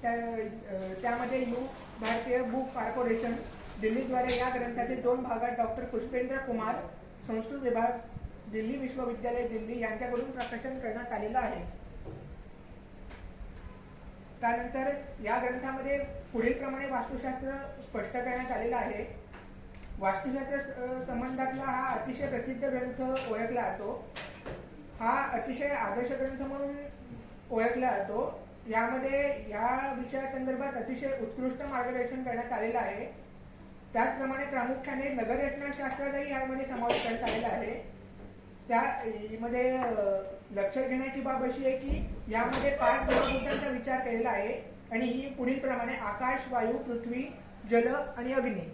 त्यामध्ये भारतीय book corporation दिल्लीद्वारे या ग्रंथाचे 2 भागात डॉक्टर पुष्पेंद्र कुमार, संस्कृत विभाग, दिल्ली विश्वविद्यालय दिल्ली यांच्याकडून प्रकाशन करण्यात आलेलं आहे। त्यानंतर या ग्रंथामध्ये पुढील प्रमाणे वास्तुशास्त्र स्पष्ट करण्यात आलेलं आहे। वास्तुशास्त्र संबंधातला हा अतिशय प्रसिद्ध ग्रंथ ओळखला जातो। हा अतिशय आदर्श ग्रंथ म्हणून ओळखला जातो। यामध्ये या विषयासंदर्भात अतिशय उत्कृष्ट मार्गदर्शन करण्यात आलेलं आहे। त्याचप्रमाणे प्रामुख्याने नगररचनाशास्त्राचाही यामध्ये समावेश करण्यात आलेला आहे। त्यामध्ये लक्षात घेण्याची बाब अशी आहे की यामध्ये 5 मूलभूतांचा विचार केलेला आहे आणि ही पुढील प्रमाणे आकाश, वायू, पृथ्वी, जल आणि अग्नी।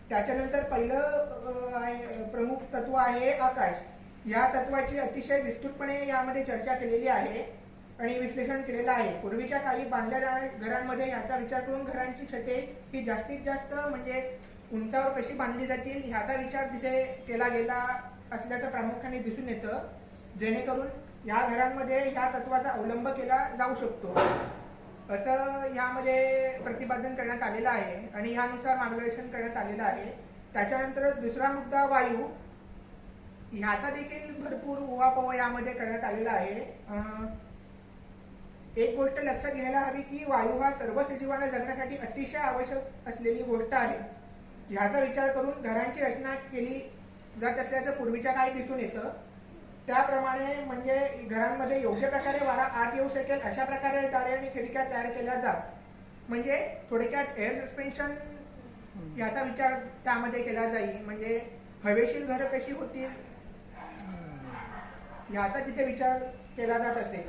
त्याच्यानंतर पहिलं प्रमुख तत्व आहे आकाश। या तत्वाची अतिशय विस्तृतपणे यामध्ये चर्चा केलेली आहे आणि विश्लेषण केलेलं आहे। पूर्वीच्या काळी बांधलेल्या घरांमध्ये याचा विचार करून घरांची छते ही जास्तीत जास्त म्हणजे उंचावर कशी बांधली जातील ह्याचा विचार तिथे केला गेला असल्याचं प्रामुख्याने दिसून येतं, जेणेकरून या घरांमध्ये या तत्वाचा अवलंब केला जाऊ शकतो असं यामध्ये प्रतिपादन करण्यात आलेलं आहे आणि यानुसार मार्गदर्शन करण्यात आलेलं आहे। त्याच्यानंतर दुसरा मुद्दा वायू, ह्याचा देखील भरपूर उहापोह यामध्ये करण्यात आलेला आहे। एक गोष्ट लक्षात घ्यायला हवी की वायू हा सर्व सजीवांना जगण्यासाठी अतिशय आवश्यक असलेली गोष्ट आहे। ह्याचा विचार करून घरांची रचना केली जात असल्याचं पूर्वीच्या काळी दिसून येतं। त्याप्रमाणे म्हणजे घरांमध्ये योग्य प्रकारे वारा आत येऊ शकेल अशा प्रकारे दारे आणि खिडक्या तयार केल्या जात, म्हणजे थोडक्यात एअर सस्पेन्शन याचा विचार त्यामध्ये केला जाईल, म्हणजे हवेशीर घरं कशी होतील याचा तिथे विचार केला जात असेल।